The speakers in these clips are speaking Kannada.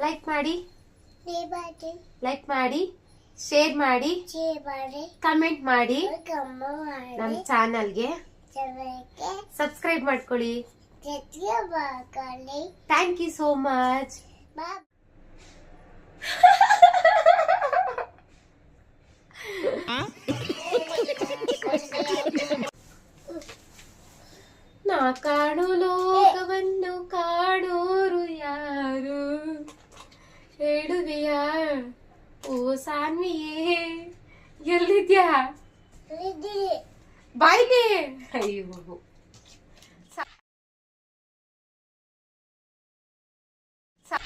ಲೈಕ್ ಮಾಡಿ, ಶೇರ್ ಮಾಡಿ, ಕಮೆಂಟ್ ಮಾಡಿ, ನಮ್ಮ ಚಾನಲ್ಗೆ ಸಬ್ಸ್ಕ್ರೈಬ್ ಮಾಡ್ಕೊಳ್ಳಿ. Thank you so much. ನಾ ಕಾಣೋ ಲೋಕವನ್ನು ಕಾಣೋರು ಯಾರು ಹೇಳುವಿಯಾ ಓ ಸಾನ್ವಿಯೇ, ಎಲ್ಲಿದ್ಯಾ? ಬಾಯ್ಗೆ. ಅಯ್ಯೋ,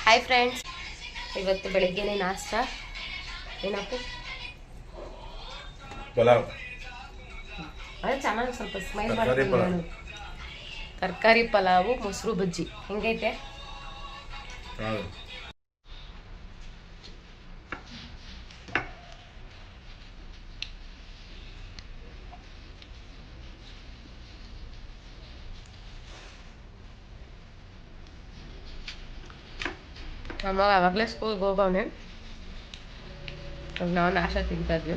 ಹಾಯ್ ಫ್ರೆಂಡ್ಸ್, ಇವತ್ತು ಬೆಳಿಗ್ಗೆನೆ ನಾಷ್ಟ ಏನಪ್ಪು? ಪಲಾವ್. ಅದೇ ಚೆನ್ನಾಗಿ ಸ್ವಲ್ಪ ಸ್ಮೈಲ್ ಮಾಡ್ತೀನಿ. ತರಕಾರಿ ಪಲಾವು, ಮೊಸರು ಬಜ್ಜಿ ಹೆಂಗೈತೆ? ನಮ್ಮ ಆವಾಗಲೇ ಸ್ಕೂಲ್ಗೆ ಹೋಗವನೆ. ನಾವು ನಾಷ್ಟ ತಿಂತಾ ಇದ್ವಿ.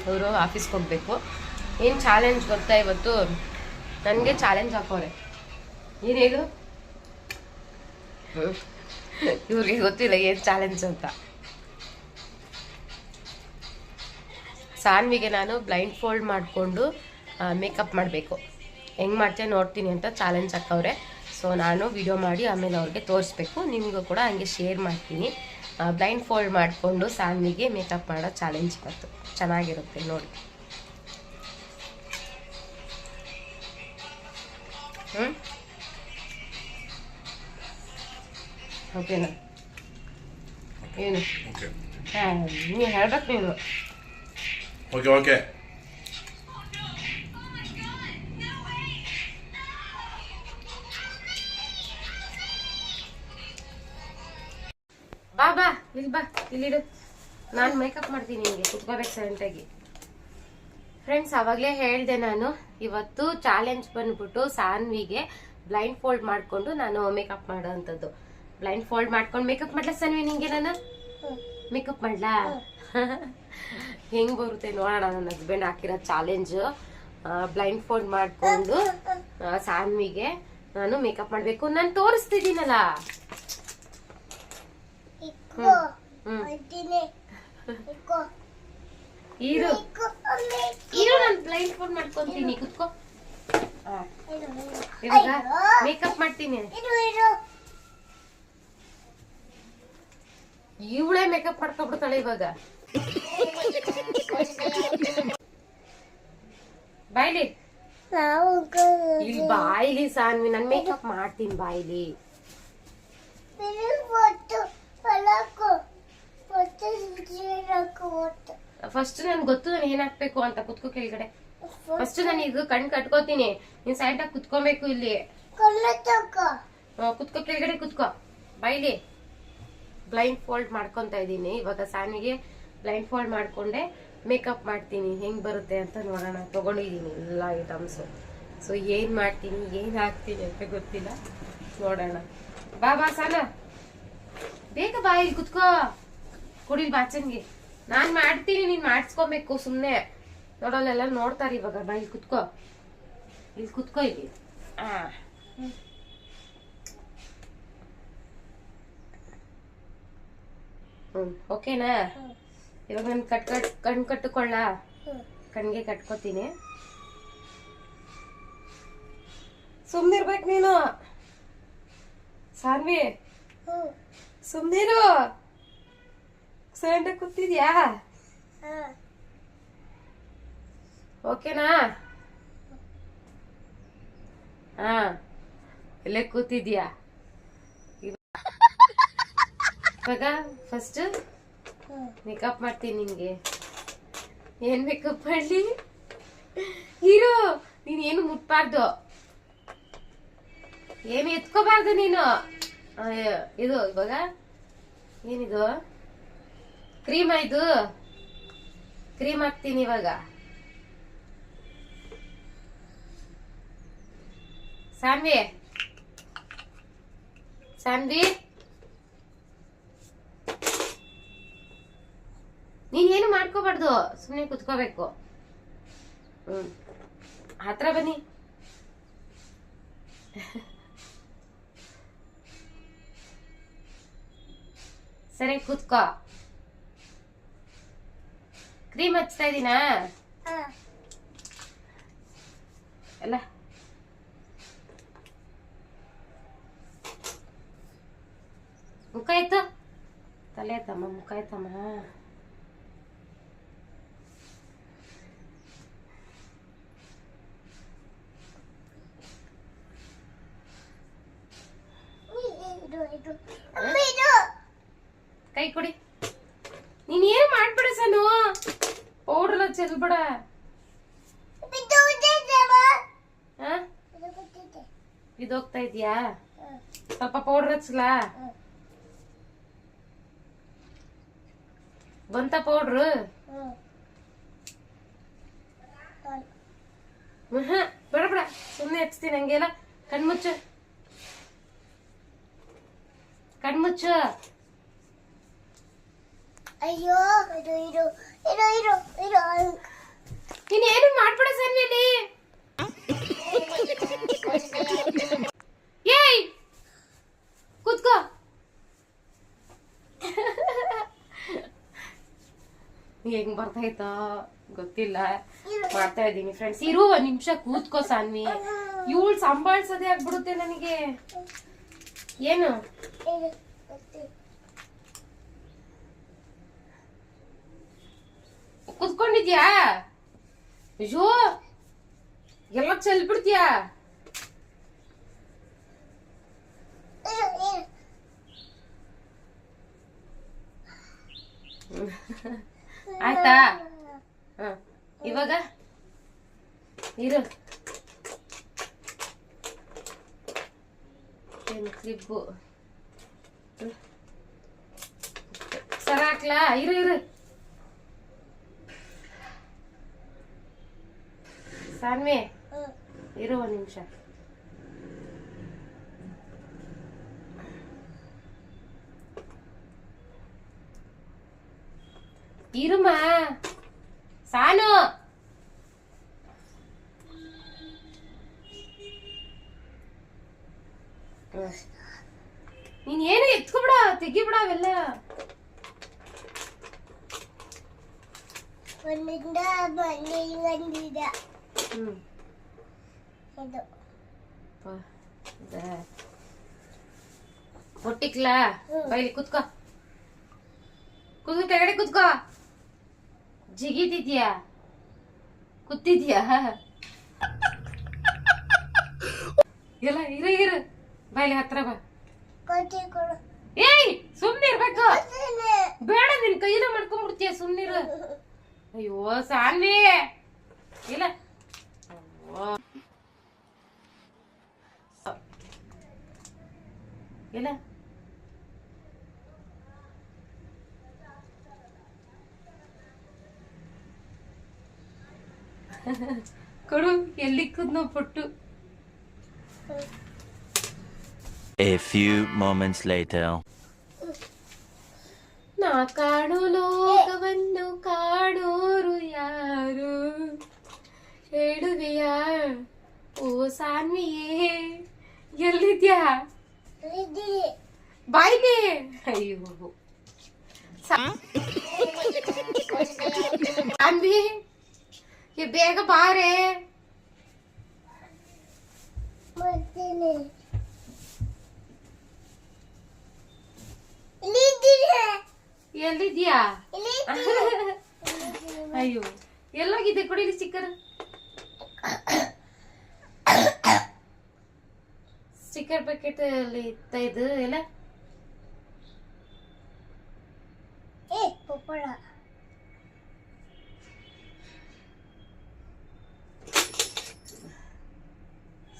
ಅವರು ಆಫೀಸ್ಗೆ ಹೋಗ್ಬೇಕು. ಏನು ಚಾಲೆಂಜ್ ಗೊತ್ತಾ? ಇವತ್ತು ನನಗೆ ಚಾಲೆಂಜ್ ಹಾಕೋರೆ. ಏನೇನು ಇವ್ರಿಗೆ ಗೊತ್ತಿಲ್ಲ ಏನು ಚಾಲೆಂಜ್ ಅಂತ. ಸಾನ್ವಿಗೆ ನಾನು ಬ್ಲೈಂಡ್ ಫೋಲ್ಡ್ ಮಾಡಿಕೊಂಡು ಮೇಕಪ್ ಮಾಡಬೇಕು. ಹೆಂಗೆ ಮಾಡ್ತೇನೆ ನೋಡ್ತೀನಿ ಅಂತ ಚಾಲೆಂಜ್ ಹಾಕವ್ರೆ. ಸೊ ನಾನು ವಿಡಿಯೋ ಮಾಡಿ ಆಮೇಲೆ ಅವ್ರಿಗೆ ತೋರಿಸ್ಬೇಕು. ನಿಮಗೂ ಕೂಡ ಹಂಗೆ ಶೇರ್ ಮಾಡ್ತೀನಿ. ಬ್ಲೈಂಡ್ ಫೋಲ್ಡ್ ಮಾಡಿಕೊಂಡು ಸಾನ್ವಿಗೆ ಮೇಕಪ್ ಮಾಡೋ ಚಾಲೆಂಜ್ ಇವತ್ತು. ಚೆನ್ನಾಗಿರುತ್ತೆ ನೋಡಿ. ಓಕೆನಾ? ಏನು ನೀನು ಹೇಳ್ಬೇಕು. ನೀನು ಓಕೆ ಓಕೆ. ಬಾ ಬಾ ಇಲ್ಲಿ ಬಾ, ಇಲ್ಲಿಡು. ನಾನು ಮೇಕಪ್ ಮಾಡ್ತೀನಿ. ನಿಮಗೆ ಕುತ್ಕೋಬೇಕು ಸೈಲೆಂಟಾಗಿ. ಫ್ರೆಂಡ್ಸ್, ಅವಾಗಲೇ ಹೇಳಿದೆ ನಾನು, ಇವತ್ತು ಚಾಲೆಂಜ್ ಬಂದ್ಬಿಟ್ಟು ಸಾನ್ವಿಗೆ ಬ್ಲೈಂಡ್ ಫೋಲ್ಡ್ ಮಾಡಿಕೊಂಡು ನಾನು ಮೇಕಪ್ ಮಾಡೋ ಅಂಥದ್ದು. ಬ್ಲೈಂಡ್ ಫೋಲ್ಡ್ ಮಾಡ್ಕೊಂಡು ಮೇಕಪ್ ಮಾಡ್ಲಾ ಸಾನ್ವಿ? ನಿಂಗೆ ನಾನು ಮೇಕಪ್ ಮಾಡ್ಲಾ? ಹೆಂಗೆ ಬರುತ್ತೆ ನೋಡೋಣ. ನನ್ನ ಹಸ್ಬೆಂಡ್ ಹಾಕಿರೋ ಚಾಲೆಂಜು ಬ್ಲೈಂಡ್ ಫೋಲ್ಡ್ ಮಾಡಿಕೊಂಡು ಸಾನ್ವಿಗೆ ನಾನು ಮೇಕಪ್ ಮಾಡಬೇಕು. ನಾನು ತೋರಿಸ್ತಿದ್ದೀನಲ್ಲ. ಇರು ನಾನು ಬ್ಲೈಂಡ್ ಫೋಲ್ಡ್ ಮಾಡ್ಕೊಂತೀನಿ. ಕುತ್ಕೋ. ಇವಾಗ ಮೇಕಪ್ ಮಾಡ್ತೀನಿ. ಇವಳೇ ಮೇಕಪ್ ಮಾಡ್ಕೊಬಿಡ್ತಾಳೆ ಇವಾಗ. ಬಾಯ್ಲಿ ಇಲ್ಲಿ, ಬಾಯ್ಲಿ ಸಾನ್ವಿ, ನಾನು ಮೇಕಪ್ ಮಾಡ್ತೀನಿ. ಬಾಯ್ಲಿ ಫಸ್ಟ್ ನನ್ಗೆ ಗೊತ್ತು ನಾನು ಏನ್ ಹಾಕ್ಬೇಕು ಅಂತ. ಕುತ್ಕೋ ಕೆಳಗಡೆ. ಫಸ್ಟ್ ನಾನು ಇದು ಕಣ್ ಕಟ್ಕೋತೀನಿ. ನೀನ್ ಸೈಡ್ ಆಗಿ ಕುತ್ಕೋಬೇಕು. ಇಲ್ಲಿ ಕುತ್ಕೋ, ಕೆಳಗಡೆ ಕುತ್ಕೋ. ಬಾಯ್ಲಿ ಬ್ಲೈಂಡ್ ಫೋಲ್ಡ್ ಮಾಡ್ಕೊಂತ ಇದ್ದೀನಿ. ಇವಾಗ ಸಾನ್ವಿಗೆ ಬ್ಲೈಂಡ್ ಫೋಲ್ಡ್ ಮಾಡ್ಕೊಂಡೆ ಮೇಕಪ್ ಮಾಡ್ತೀನಿ. ಹೆಂಗ್ ಬರುತ್ತೆ ಅಂತ ನೋಡೋಣ. ತಗೊಂಡಿದ್ದೀನಿ ಎಲ್ಲ ಐಟಮ್ಸು. ಸೊ ಏನ್ ಮಾಡ್ತೀನಿ, ಏನ್ ಹಾಕ್ತೀನಿ ಅಂತ ಗೊತ್ತಿಲ್ಲ. ನೋಡೋಣ. ಬಾ ಬಾ ಸಾನ, ಬೇಗ ಬಾ. ಇಲ್ಲಿ ಕುತ್ಕೋ. ಕುಡಿಲ್ ಬಾಚನ್ಗೆ. ನಾನ್ ಮಾಡ್ತೀನಿ, ನೀನ್ ಮಾಡಿಸ್ಕೊಬೇಕು ಸುಮ್ನೆ. ನೋಡೋಲ್ಲೆಲ್ಲ ನೋಡ್ತಾರ ಇವಾಗ. ಬಾ ಇಲ್ಲಿ ಕುತ್ಕೋ. ಇಲ್ಲಿ ಕುತ್ಕೋ. ಇಲ್ಲಿ ಓಕೆನಾ? ಇವಾಗ ನಾನು ಕಣ್ ಕಟ್ಟುಕೊಳ್ಳ. ಕಣ್ಗೆ ಕಟ್ಕೋತೀನಿ. ಸುಮ್ನಿರ್ಬೇಕು ನೀನು ಸಾನ್ವಿ. ಸುಮ್ನಿರು. ಸೈಲೆಂಟಾಗಿ ಕೂತಿದ್ಯಾ? ಓಕೆನಾ? ಹಾ, ಇಲ್ಲೇ ಕೂತಿದ್ಯಾ? ಇವಾಗ ಫಸ್ಟ್ ಮೇಕಪ್ ಮಾಡ್ತೀನಿ ನಿನ್ಗೆ. ಏನ್ ಮೇಕಪ್ ಮಾಡ್ಲಿ? ಇರು, ನೀನ್ ಏನು ಮುಟ್ಬಾರ್ದು, ಏನು ಎತ್ಕೋಬಾರ್ದು ನೀನು. ಇದು ಇವಾಗ ಏನಿದು? ಕ್ರೀಮ್. ಇದು ಕ್ರೀಮ್ ಹಾಕ್ತೀನಿ ಇವಾಗ. ಸಾನ್ವಿ, ಸಾನ್ವಿ ಮಾಡ್ಕೋಬಾರ್ದು, ಸುಮ್ಮನೆ ಕುತ್ಕೋಬೇಕು. ಹತ್ರ ಬನ್ನಿ. ಸರಿ ಕೂತ್ಕೋ. ಕ್ರೀಮ್ ಹಚ್ತಾ ಇದೀನಾ ಎಲ್ಲ? ಮುಖ ಆಯ್ತು, ತಲೆ ಆಯ್ತಮ್ಮ, ಮುಖ ಆಯ್ತಮ್ಮ. ಕೈ ಕೊಡಿ. ನೀನ್ ಏನು ಮಾಡ್ಬೇಡ ಸನು, ಪೌಡರ್ ಚೆಲ್ಬೇಡ. ಇದೋಗ್ತಾ ಇದೀಯಾ? ಸ್ವಲ್ಪ ಪೌಡರ್ ಹಚ್ಚಲಾ? ಬಂತ ಪೌಡ್ರು? ಬೇಡ ಬೇಡ, ಸುಮ್ಮನೆ ಹಚ್ತೀನಿ ಹಂಗೆಲ್ಲ. ಕಣ್ಮುಚ್ಚು, ಕಣ್ಮುಚ್ಚು. ಅಯ್ಯೋ ಇದು ಇದು ಇದು ಇದು ಇದು ನೀನ್ ಏನು ಮಾಡ್ಬೇಡ ಸನ್ವಿಲಿ. ಏಯ್ ಕೂತ್ಕೋ. ಹೆಂಗ್ ಬರ್ತಾಯ್ತಾ ಗೊತ್ತಿಲ್ಲ, ಮಾಡ್ತಾ ಇದ್ದೀನಿ ಫ್ರೆಂಡ್ಸ್. ಇರು ಒಂದ್ ನಿಮಿಷ ಕೂತ್ಕೋ ಸಾನ್ವಿ. ಇವಳು ಸಂಭಾಳ್ಸೋದೇ ಆಗ್ಬಿಡುತ್ತೆ ನನಗೆ. ಏನು ಕುತ್ಕೊಂಡಿದ್ಯಾ? ಅಯ್ಯೋ ಎಲ್ಲ ಚೆಲ್ಬಿಡ್ತೀಯಾ? ಆಯ್ತಾ? ಇವಾಗ ಇರು. ಕ್ಲಿಪ್ಪು ಸರ ಹಾಕ್ಲಾ? ಇರು ಇರು ಸಾನ್ವಿ, ಇರು ಒಂದ್ ನಿಮಿಷ. ಇರುಮ್ಮ ಸಾನು. ನೀನ್ ಏನು ಎತ್ಕೊಬಿಡ, ತೆಗಿಬಿಡ ಅವೆಲ್ಲ. ಒಂದಿಂದ ಬಂದಿದ ಇದು ಹೊಟ್ಟಿಕ್ಲಾ? ಬೈಲಿ ಕುತ್ಕೋ, ಕುತ್ಕೋ, ಕೆಳಗಡೆ ಕುತ್ಕೋ. ಜಿಗಿದಿದ್ಯಾ? ಕೂತಿದ್ಯಾ? ಎಲ್ಲ ಇರು ಇರು, ಬೈಲಿ ಹತ್ರ ಬಾ. ಕೊಟ್ಟಿ ಕೊಡು. ಏಯ್ ಸುಮ್ನೆ ಇರ್ಬೇಕು. ಬೇಡ, ನಿನ್ ಕೈಯಲ್ಲ ಮಾಡ್ಕೊಂಡ್ಬಿಡ್ತೀಯ, ಸುಮ್ನಿರು. ಅಯ್ಯೋ ಸಾನ್ವಿ ಇಲ್ಲ. ಇಲ್ಲ ಕೊಡು, ಎಲ್ಲಿಕ್ಕದ್ ನಾವು ಪೊಟ್ಟು. A few moments later. ನಾ ಕಾಣು ಲೋಕವನ್ನು ಕಾಣೋರು ಯಾರು ಹೇಳುವೆಯಾ? ಓ ಸಾನ್ವಿಯೇ, ಎಲ್ಲಿದ್ಯಾ? ಇದ್ದೀರಿ ಬಾಯ್ಲಿ. ಅಯ್ಯೋ ಸಾನ್ವಿ, ಬೇಗ ಬಾರೆ. ಬರ್ತೀನಿ. ಇಲ್ಲಿದ್ದೀರಿ. ಎಲ್ಲಿದ್ಯಾ? ಇಲ್ಲಿದ್ದೀರಿ. ಅಯ್ಯೋ ಎಲ್ಲೋಗಿದೆ? ಕೊಡಿಲಿ ಸ್ಟಿಕ್ಕರ್. ಸ್ಟಿಕ್ಕರ್ ಪ್ಯಾಕೆಟ್ ಅಲ್ಲಿ ಇತ್ತ ಇದು ಎಲ್ಲ. ಏ ಪಪ್ಪಳ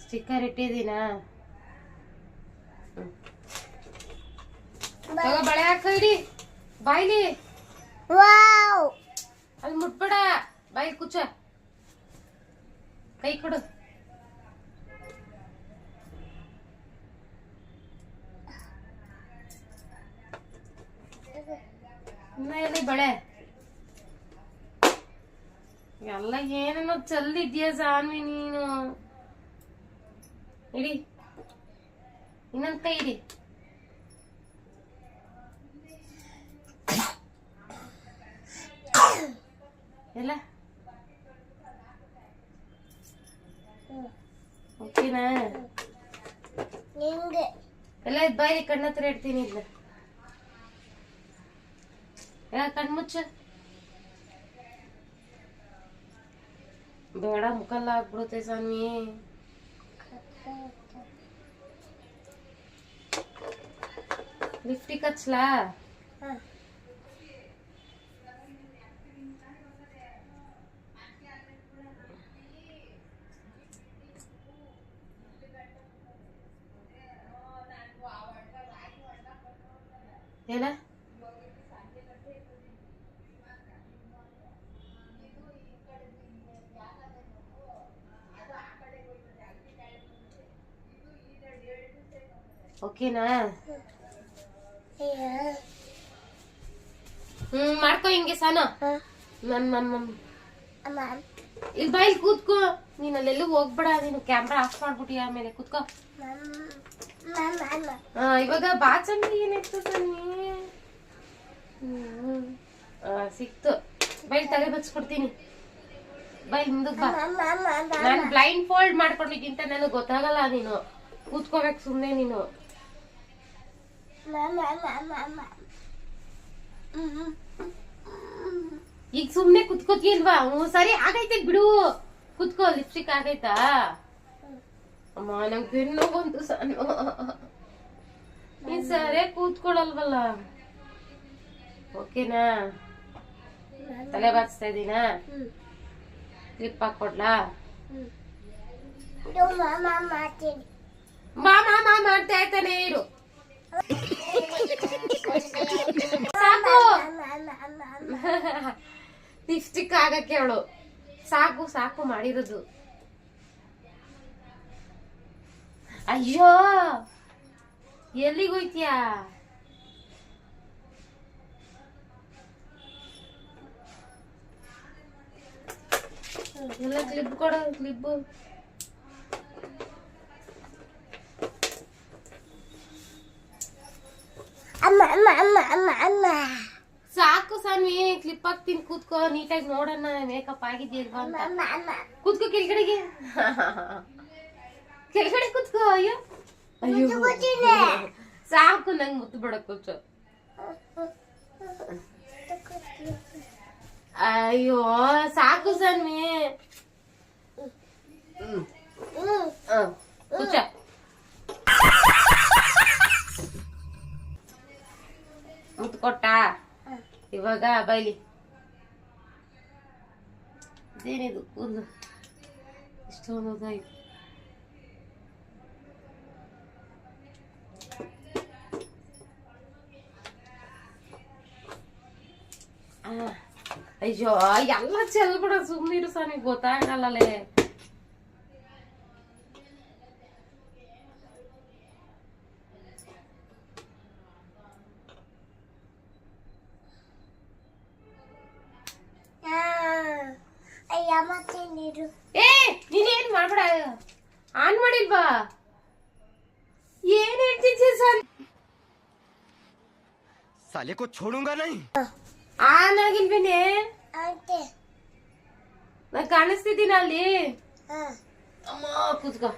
ಸ್ಟಿಕ್ಕರ್ ಇಟ್ಟಿದ್ದೀನಾ? ತಗೋ, ಬಳೆ ಹಾಕ, ಇಡಿ ಬಾಯ್ಲಿ. ವಾವ್, ಅಲ್ಲಿ ಮುಟ್ಬೇಡ, ಬಾಯಿ ಕುಚ್ಚ. ಕೈ ಕೊಡು. ಇನ್ನ ಎಲ್ಲಿ ಬಳೆ? ಎಲ್ಲ ಏನೇನೋ ಚಲ್ಲಿದ್ಯಾ ಸಾನ್ವಿ ನೀನು. ಇಡಿ, ಇನ್ನೊಂದ್ ಕೈ ಇಡಿ. ಎಲ್ಲ ಓಕೆನಾ? ನಿಂಗೆ ಎಲ್ಲ ಬಾಯಿ ಕಣ್ಣ ಹತ್ರ ಇಡ್ತೀನಿ. ಇಲ್ಲ ಎಲ್ಲ ಕಣ್ಮುಚ್ಚ. ಬೇಡ, ಮುಖಲ್ಲ ಆಗ್ಬಿಡುತ್ತೆ ಸಾನ್ವಿ. ಲಿಫ್ಟಿಗೆ ಹಚ್ಲಾ? ಏನ ಓಕೆನಾ? ಮಾಡ್ಕೋ ಹಿಂಗೆ ಸಾನು. ಇಲ್ಲಿ ಬಾ, ಇಲ್ಲಿ ಕೂತ್ಕೋ. ನೀನ್ ಅಲ್ಲೆಲ್ಲೂ ಹೋಗ್ಬೇಡ. ನೀನು ಕ್ಯಾಮ್ರಾ ಆಫ್ ಮಾಡ್ಬಿಟ್ಟಿ, ಆಮೇಲೆ ಕೂತ್ಕೋ. ಇವಾಗ ಬಾ ಚಂದಿ. ಏನಾಯ್ತು ಸನ್ನಿ? ಸಿಕ್ತು. ಬೈಲ್ ತಲೆ ಬಚ್ಕೊಡ್ತೀನಿ. ಬೈಲ್ ಮುಂದಕ್ ಬಾ. ನಾನು ಬ್ಲೈಂಡ್ ಫೋಲ್ಡ್ ಮಾಡ್ಕೊಂಡಿದ್ದಿಂತ ನನಗೆ ಗೊತ್ತಾಗಲ್ಲ. ನೀನು ಕೂತ್ಕೋಬೇಕು ಸುಮ್ನೆ. ನೀನು ಈಗ ಸುಮ್ನೆ ಕುತ್ಕೋತಿಲ್ವಾ? ಸರಿ, ಆಗೈತೆ ಬಿಡು. ಕುತ್ಕೋ. ಲಿಪ್ಸ್ಟಿಕ್ ಆಗೈತಾ? ಅಮ್ಮ, ನಂಗೆ ಬೆನ್ನು ಬಂತು ಸಣ್ಣ. ನೀನ್ ಸರಿ ಕೂತ್ಕೊಳಲ್ವಲ್ಲ. ಓಕೆನಾ? ತಲೆ ಬಾಚ್ತಾ ಇದೀನಾ? ಕ್ಲಿಪ್ ಹಾಕೊಡ್ಲಾ? ಮಾಡ್ತೀನಿ. ಬಾ ಮಾ ಮಾಡ್ತಾ ಇರ್ತಾನೆ ಇರು. ಸಾಕು. ಲಿಪ್ಸ್ಟಿಕ್ ಆಗಕ್ಕೆ ಅವಳು. ಸಾಕು ಸಾಕು ಮಾಡಿರೋದು. ಅಯ್ಯೋ, ಎಲ್ಲಿಗೋಯ್ತೀಯಾ? ಎಲ್ಲ ಕ್ಲಿಪ್ ಕೊಡು. ಕ್ಲಿಪ್ ಸಾಕು ಸಾನ್ವಿ. ಕ್ಲಿಪ್ ಹಾಕ್ತೀನಿ, ಕೂತ್ಕೋ. ನೀಟಾಗಿ ನೋಡೋಣ ಮೇಕಪ್ ಆಗಿದ್ಯಲ್ವಾ ಅಂತ. ಕೂತ್ಕೋ ಕೆಳಗಡೆಗೆ. ಕೆಳಗಡೆ ಕೂತ್ಕೋ. ಅಯ್ಯೋ ಅಯ್ಯೋ, ಸಾಕು. ನಂಗೆ ಮುತ್ತು ಬಿಡಕ್ ಕೂತು. ಅಯ್ಯೋ ಸಾಕು ಸಾನ್ವಿ. ಕೂಚ. ಮುತ್ತು ಕೊಟ್ಟ. ಇವಾಗ ಬೈಲಿ. ಇದೇನಿದು ಕೂದಲು ಇಷ್ಟೊಂದು ಉದ್ದಾಯ್ತು. ಅಯ್ಯೋ, ಎಲ್ಲ ಚೆಲ್ಬಿಡ. ಸುಮ್ಮನಿರು ಸಾನಿ, ಗೊತ್ತಾಗಲ್ಲೇ. ಏ, ನೀನೇನ್ ಮಾಡ್ಬೇಡ. ಆನ್ ಮಾಡಿಲ್ವಾ? ಏನ್ ಹೇಳ್ತಿದ್ಯ ಸರ್? साले को छोड़ूंगा नहीं. ಆನ್ ಆಗಿಲ್ವೇನೆ? ನಾ ಕಾಣಿಸ್ತಿದ್ದೀನ ಅಲ್ಲಿ. ಅಮ್ಮ, ಕೂತ್ಕೋ.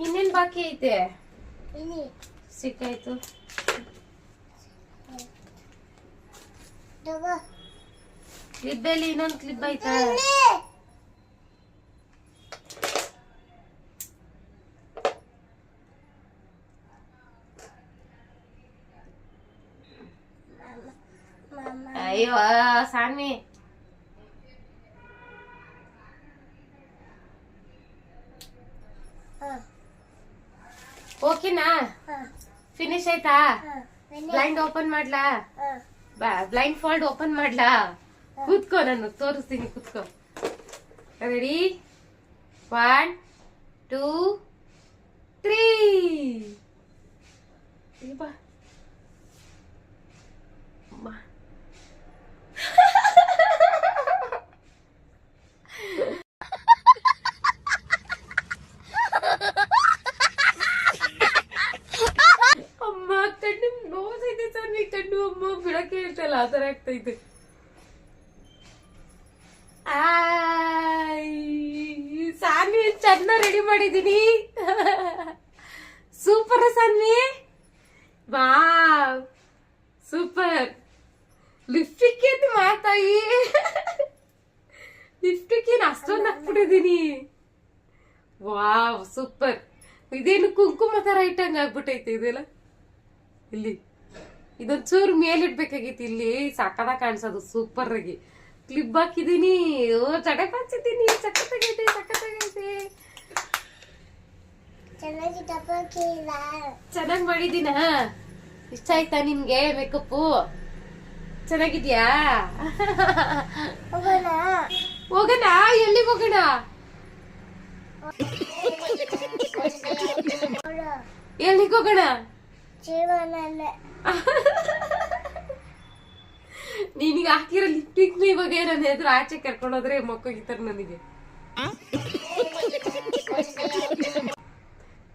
ಇನ್ನೇನ್ ಬಾಕಿ ಐತೆ? ಸಿಕ್ಕಾಯ್ತು. ಕ್ಲಿಪ್ಪಲ್ಲಿ ಇನ್ನೊಂದು ಕ್ಲಿಪ್ ಆಯ್ತಾ? ಅಯ್ಯೋ ಸಾನ್ವಿ, ಓಕೆನಾ? ಫಿನಿಶ್ ಆಯ್ತಾ? ಬ್ಲೈಂಡ್ ಓಪನ್ ಮಾಡ್ಲಾ? ಬ್ಲೈಂಡ್ ಫೋಲ್ಡ್ ಓಪನ್ ಮಾಡ್ಲಾ? ಕೂತ್ಕೋ, ನಾನು ತೋರಿಸ್ತೀನಿ. ಕೂತ್ಕೋ. ರೆಡಿ? 1 2 3. ಬಾ. ಆಗಲ್ಲ ಆ ತರ ಆಗ್ತೈತೆ. ಸಾನ್ವಿ ಚೆನ್ನಾಗಿ ರೆಡಿ ಮಾಡಿದೀನಿ. Super Sanvi, wow super. Lipstick ಏನು ಮಾತಾಯಿ, ಲಿಪ್ಸ್ಟಿಕ್ ಏನು ಅಷ್ಟೊಂದು ಹಾಕ್ಬಿಟ್ಟಿದೀನಿ. Wow super. ಇದೇನು ಕುಂಕುಮ ತರ ಇಟ್ಟಂಗ ಆಗ್ಬಿಟ್ಟೈತೆ ಇದೆಲ್ಲ. ಇಲ್ಲಿ ಇದೊಂದ್ ಚೂರು ಮೇಲಿಡ್ಬೇಕಾಗಿತ್ತು, ಇಲ್ಲಿ ಸಾಕದ ಕಾಣಿಸೋದು ಸೂಪರ್ ಆಗಿ. ಕ್ಲಿಪ್ ಹಾಕಿದೀನಿ, ಜಡೆ ಪಂಚಿದ್ದೀನಿ, ಸಖತ್ತಾಗೈತೆ ಸಖತ್ತಾಗೈತೆ. ಚೆನ್ನಾಗಿ ಮಾಡಿದೀನ? ಇಷ್ಟ ಆಯ್ತಾ ನಿನ್ಗೆ ಮೇಕಪ್? ಚೆನ್ನಾಗಿದ್ಯಾ? ಹೋಗೋಣ, ಎಲ್ಲಿಗೆ ಹೋಗೋಣ? ಎಲ್ಲಿಗೆ ಹೋಗೋಣ? ನಿನಗೆ ಹಾಕಿರೋ ಲಿಪ್ಟಿಕ್ ಇವಾಗ ನನ್ನ ಎದುರು ಆಚೆ ಕರ್ಕೊಂಡೋದ್ರೆ ಮಕ್ಕೋಗಿತ್ತಾರ ನನಗೆ.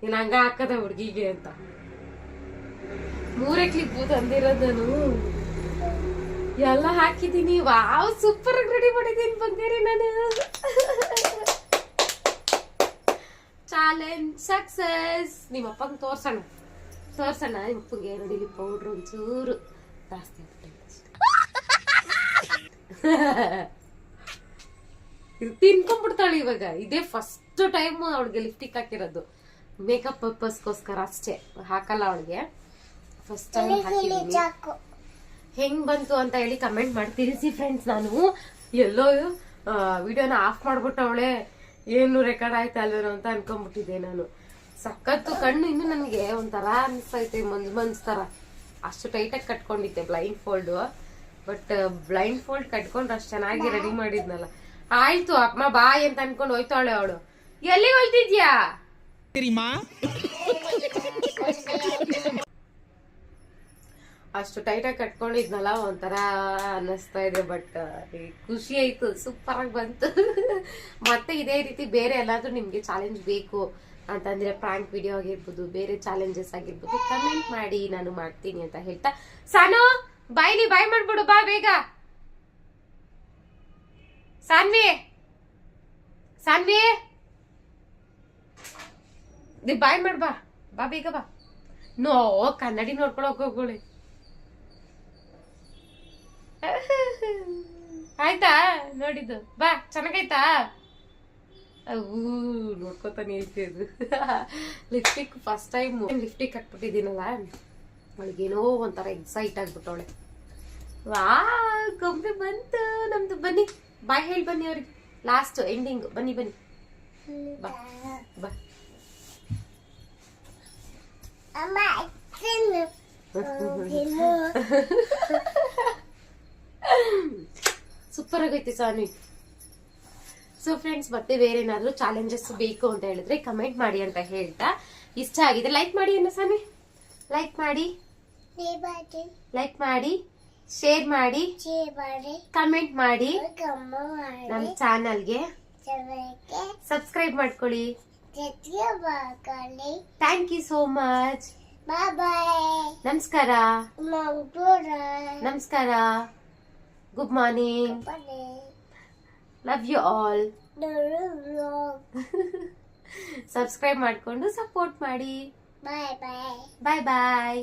ನೀನ್ ಹಂಗ ಹಾಕದ ಹುಡ್ಗಿಗೆ ಅಂತ 3 ಕ್ಲಿಪ್ ತಂದಿರೋದನು ಎಲ್ಲ ಹಾಕಿದೀನಿ. ವಾವ್ ಸೂಪರ್ ಆಗಿ ರೆಡಿ ಮಾಡಿದೀನಿ ಬಂಗಾರಿ ನಾನು. Challenge success. ನಿಮ್ಮಪ್ಪಂಗೆ ತೋರ್ಸೋಣ ನಿಮ್ಮಪ್ಪಂಗೆ ನೋಡಿ ಪೌಡ್ರ್ ಒಂಚೂರು ಜಾಸ್ತಿ ಇದು ತಿನ್ಕೊಂಡ್ಬಿಡ್ತಾಳೆ ಇವಾಗ. ಇದೇ ಫಸ್ಟ್ ಟೈಮ್ ಅವಳಿಗೆ ಲಿಪ್ಸ್ಟಿಕ್ ಹಾಕಿರೋದು, ಮೇಕಪ್ ಪರ್ಪಸ್ಗೋಸ್ಕರ ಅಷ್ಟೇ, ಹಾಕಲ್ಲ ಅವಳಿಗೆ. ಫಸ್ಟ್ ಟೈಮ್ ಹಾಕಿದ್ದೀನಿ. ಹೆಂಗ್ ಬಂತು ಅಂತ ಹೇಳಿ ಕಮೆಂಟ್ ಮಾಡಿ ತಿಳಿಸಿ ಫ್ರೆಂಡ್ಸ್. ನಾನು ಎಲ್ಲೋ ವಿಡಿಯೋನ ಆಫ್ ಮಾಡ್ಬಿಟ್ಟವಳೆ, ಏನು ರೆಕಾರ್ಡ್ ಆಯ್ತಲ್ವೇನೋ ಅಂತ ಅನ್ಕೊಂಡ್ಬಿಟ್ಟಿದ್ದೆ ನಾನು. ಸಖತ್ತು ಕಣ್ಣು ಇನ್ನು ನನಗೆ ಒಂಥರ ಅನ್ಸ್ತೈತೆ, ಮಂಜ್ ತರ. ಅಷ್ಟು ಟೈಟಾಗಿ ಕಟ್ಕೊಂಡಿದ್ದೆ blindfold. But blindfold ಕಟ್ಕೊಂಡ್ರೆ ಅಷ್ಟು ಚೆನ್ನಾಗಿ ರೆಡಿ ಮಾಡಿದ್ನಲ್ಲ. ಆಯ್ತು ಅಮ್ಮ ಬಾಯ್ ಅಂತ ಅನ್ಕೊಂಡು ಹೋಯ್ತಾಳೆ ಅವಳು. ಎಲ್ಲಿ ಹೋಯ್ತಿದ್ಯಾ? ಅಷ್ಟು ಟೈಟಾಗಿ ಕಟ್ಕೊಂಡಿದ್ನಲ್ಲ, ಒಂಥರ ಅನ್ನಿಸ್ತಾ ಇದೆ. ಬಟ್ ಖುಷಿ ಆಯ್ತು, ಸೂಪರ್ ಆಗಿ ಬಂತು. ಮತ್ತೆ ಇದೇ ರೀತಿ ಬೇರೆ ಎಲ್ಲಾದ್ರೂ ನಿಮ್ಗೆ ಚಾಲೆಂಜ್ ಬೇಕು ಅಂತಂದ್ರೆ, ಪ್ರಾಂಕ್ ವಿಡಿಯೋ ಆಗಿರ್ಬೋದು, ಬೇರೆ ಚಾಲೆಂಜಸ್ ಆಗಿರ್ಬೋದು, ಕಮೆಂಟ್ ಮಾಡಿ, ನಾನು ಮಾಡ್ತೀನಿ ಅಂತ ಹೇಳ್ತಾ, ಸಾನು ಬಾಯ್ಲಿ ಬಾಯ್ ಮಾಡ್ಬಿಡು, ಬಾ ಬೇಗ. ಸಾನ್ವಿ ಬಾಯ್ ಮಾಡ್, ಬಾ ಬೇಗ ಬಾ. ನೋ ಕನ್ನಡಿ ನೋಡ್ಕೊಳಕ್ ಹೋಗೋಳಿ. ಆಯ್ತಾ ನೋಡಿದ್ದು? ಬಾ, ಚೆನ್ನಾಗೈತಾ? ನೋಡ್ಕೊತಾನೆ ಐತೆ ಅದು. ಲಿಪ್ಸ್ಟಿಕ್ ಫಸ್ಟ್ ಟೈಮ್ ಲಿಪ್ಸ್ಟಿಕ್ ಹಾಕ್ಬಿಟ್ಟಿದ್ದೀನಲ್ಲ, ಅವಳಿಗೇನೋ ಒಂಥರ ಎಕ್ಸೈಟ್ ಆಗ್ಬಿಟ್ಟವಳೆ. ವಾ ಗೊಂಬೆ ಬಂತು ನಮ್ದು. ಬನ್ನಿ ಬಾಯ್ ಹೇಳಿ ಬನ್ನಿ ಅವ್ರಿಗೆ, ಲಾಸ್ಟ್ ಎಂಡಿಂಗ್. ಬನ್ನಿ ಬಾ ಬಾ. ಸೂಪರ್ ಆಗೈತಿ ಸಾನ್ವಿ. ಸೊ ಫ್ರೆಂಡ್ಸ್, ಮತ್ತೆ ಬೇರೆ ಏನಾದ್ರು ಚಾಲೆಂಜಸ್ ಬೇಕು ಅಂತ ಹೇಳಿದ್ರೆ ಕಮೆಂಟ್ ಮಾಡಿ ಅಂತ ಹೇಳ್ತಾ, ಇಷ್ಟ ಆಗಿದೆ ಲೈಕ್ ಮಾಡಿ ಅನ್ನ ಸಾನ್ವಿ. ಲೈಕ್ ಮಾಡಿ, ಶೇರ್ ಮಾಡಿ, ಕಮೆಂಟ್ ಮಾಡಿ, ನಮ್ಮ ಚಾನಲ್ಗೆ ಸಬ್ಸ್ಕ್ರೈಬ್ ಮಾಡ್ಕೊಳ್ಳಿ. Thank you so much. ನಮಸ್ಕಾರ. Good morning. Love you all. Subscribe ಮಾಡ್ಕೊಂಡು ಸಪೋರ್ಟ್ ಮಾಡಿ. ಬಾಯ್ ಬಾಯ್.